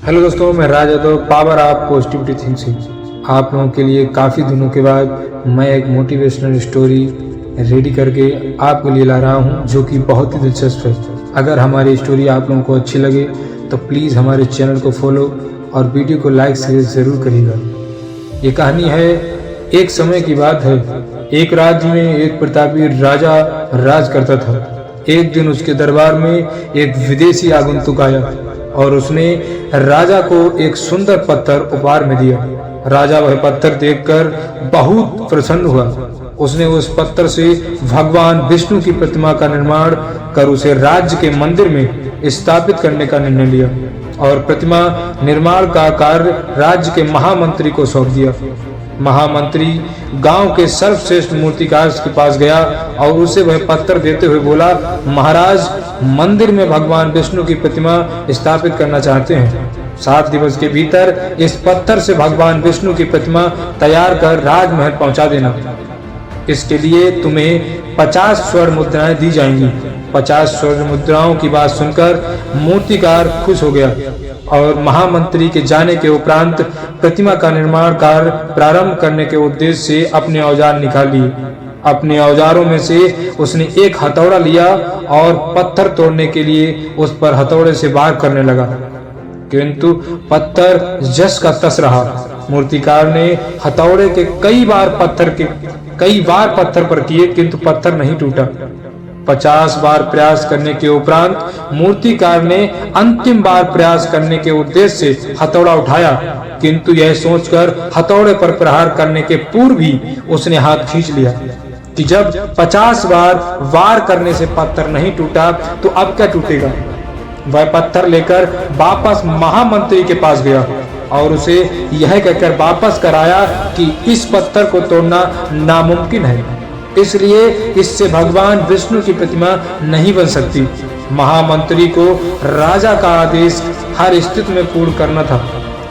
Hello दोस्तों, मैं Raj Yadav, power of positivity thinking. आप लोगों के लिए काफ़ी दिनों के बाद मैं एक मोटिवेशनल स्टोरी रेडी करके आपके लिए ला रहा हूं, जो कि बहुत ही दिलचस्प है। अगर हमारी स्टोरी आप लोगों को अच्छी लगे तो प्लीज़ हमारे चैनल को फॉलो और वीडियो को लाइक शेयर ज़रूर करिएगा। ये कहानी है, एक समय की बात है। एक राज्य में एक प्रतापी राजा राज करता था। एक दिन उसके दरबार में एक विदेशी आगंतुक आया और उसने राजा को एक सुंदर पत्थर उपहार में दिया। राजा वह पत्थर देखकर बहुत प्रसन्न हुआ। उसने उस पत्थर से भगवान विष्णु की प्रतिमा का निर्माण कर उसे राज्य के मंदिर में स्थापित करने का निर्णय लिया और प्रतिमा निर्माण का कार्य राज्य के महामंत्री को सौंप दिया। महामंत्री गांव के सर्वश्रेष्ठ मूर्तिकार के पास गया और उसे वह पत्थर देते हुए बोला, महाराज, मंदिर में भगवान विष्णु की प्रतिमा स्थापित करना चाहते हैं। 7 दिवस के भीतर इस पत्थर से भगवान विष्णु की प्रतिमा तैयार कर राजमहल पहुंचा देना। इसके लिए तुम्हें 50 स्वर्ण मुद्राएं दी जाएंगी। 50 स्वर्ण मुद्राओं की बात सुनकर मूर्तिकार खुश हो गया और महामंत्री के जाने के उपरांत प्रतिमा का निर्माण कार्य प्रारंभ करने के उद्देश्य से अपने औजार निकाल लिए। अपने औजारों में से उसने एक हथौड़ा लिया और पत्थर तोड़ने के लिए उस पर हथौड़े से वार करने लगा, किंतु पत्थर जस का तस रहा। मूर्तिकार ने हथौड़े के कई बार पत्थर पर किए, किंतु पत्थर नहीं टूटा। 50 बार प्रयास करने के उपरांत मूर्तिकार ने अंतिम बार प्रयास करने के उद्देश्य से हथौड़ा उठाया, किंतु यह सोचकर हथौड़े पर प्रहार करने के पूर्व ही उसने हाथ खींच लिया कि जब 50 बार वार करने से पत्थर नहीं टूटा तो अब क्या टूटेगा। वह पत्थर लेकर वापस महामंत्री के पास गया और उसे यह कहकर वापस कराया कि इस पत्थर को तोड़ना नामुमकिन है, इसलिए इससे भगवान विष्णु की प्रतिमा नहीं बन सकती। महामंत्री को राजा का आदेश हर स्थिति में पूर्ण करना था,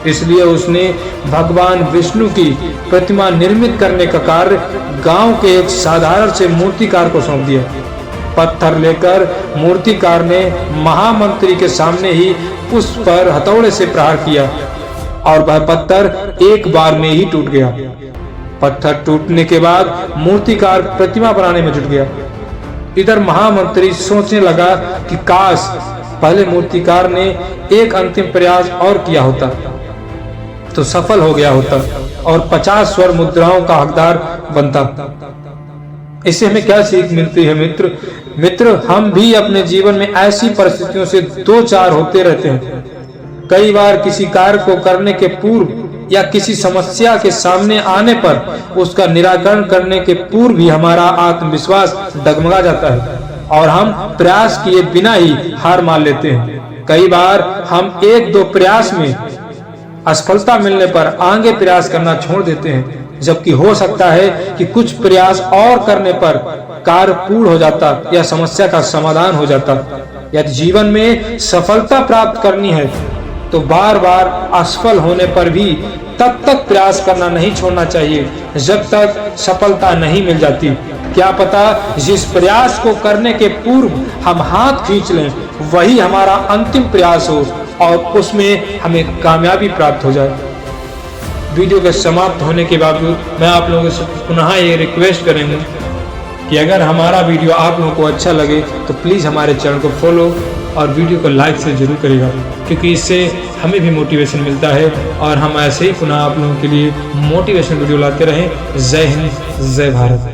इसलिए उसने भगवान विष्णु की प्रतिमा निर्मित करने का कार्य गांव के एक साधारण से मूर्तिकार को सौंप दिया। पत्थर लेकर मूर्तिकार ने महामंत्री के सामने ही उस पर हथौड़े से प्रहार किया और वह पत्थर एक बार में ही टूट गया। पत्थर टूटने के बाद मूर्तिकार प्रतिमा बनाने में जुट गया। इधर महामंत्री सोचने लगा कि काश पहले मूर्तिकार ने एक अंतिम प्रयास और किया होता तो सफल हो गया होता और 50 स्वर्ण मुद्राओं का हकदार बनता। इससे हमें क्या सीख मिलती है मित्र, हम भी अपने जीवन में ऐसी परिस्थितियों से 2-4 होते रहते हैं। कई बार किसी कार्य को करने के पूर्व या किसी समस्या के सामने आने पर उसका निराकरण करने के पूर्व भी हमारा आत्मविश्वास डगमगा जाता है और हम प्रयास किए बिना ही हार मान लेते हैं। कई बार हम 1-2 प्रयास में असफलता मिलने पर आगे प्रयास करना छोड़ देते हैं, जबकि हो सकता है कि कुछ प्रयास और करने पर कार्य पूर्ण हो जाता या समस्या का समाधान हो जाता। यदि जीवन में सफलता प्राप्त करनी है तो बार बार असफल होने पर भी तब तक प्रयास करना नहीं छोड़ना चाहिए जब तक सफलता नहीं मिल जाती। क्या पता जिस प्रयास को करने के पूर्व हम हाथ खींच लें वही हमारा अंतिम प्रयास हो और उसमें हमें कामयाबी प्राप्त हो जाए। वीडियो के समाप्त होने के बावजूद मैं आप लोगों से पुनः ये रिक्वेस्ट करेंगे कि अगर हमारा वीडियो आप लोगों को अच्छा लगे तो प्लीज़ हमारे चैनल को फॉलो और वीडियो को लाइक से जरूर करिएगा, क्योंकि इससे हमें भी मोटिवेशन मिलता है और हम ऐसे ही पुनः आप लोगों के लिए मोटिवेशन वीडियो लाते रहें। जय हिंद, जय भारत।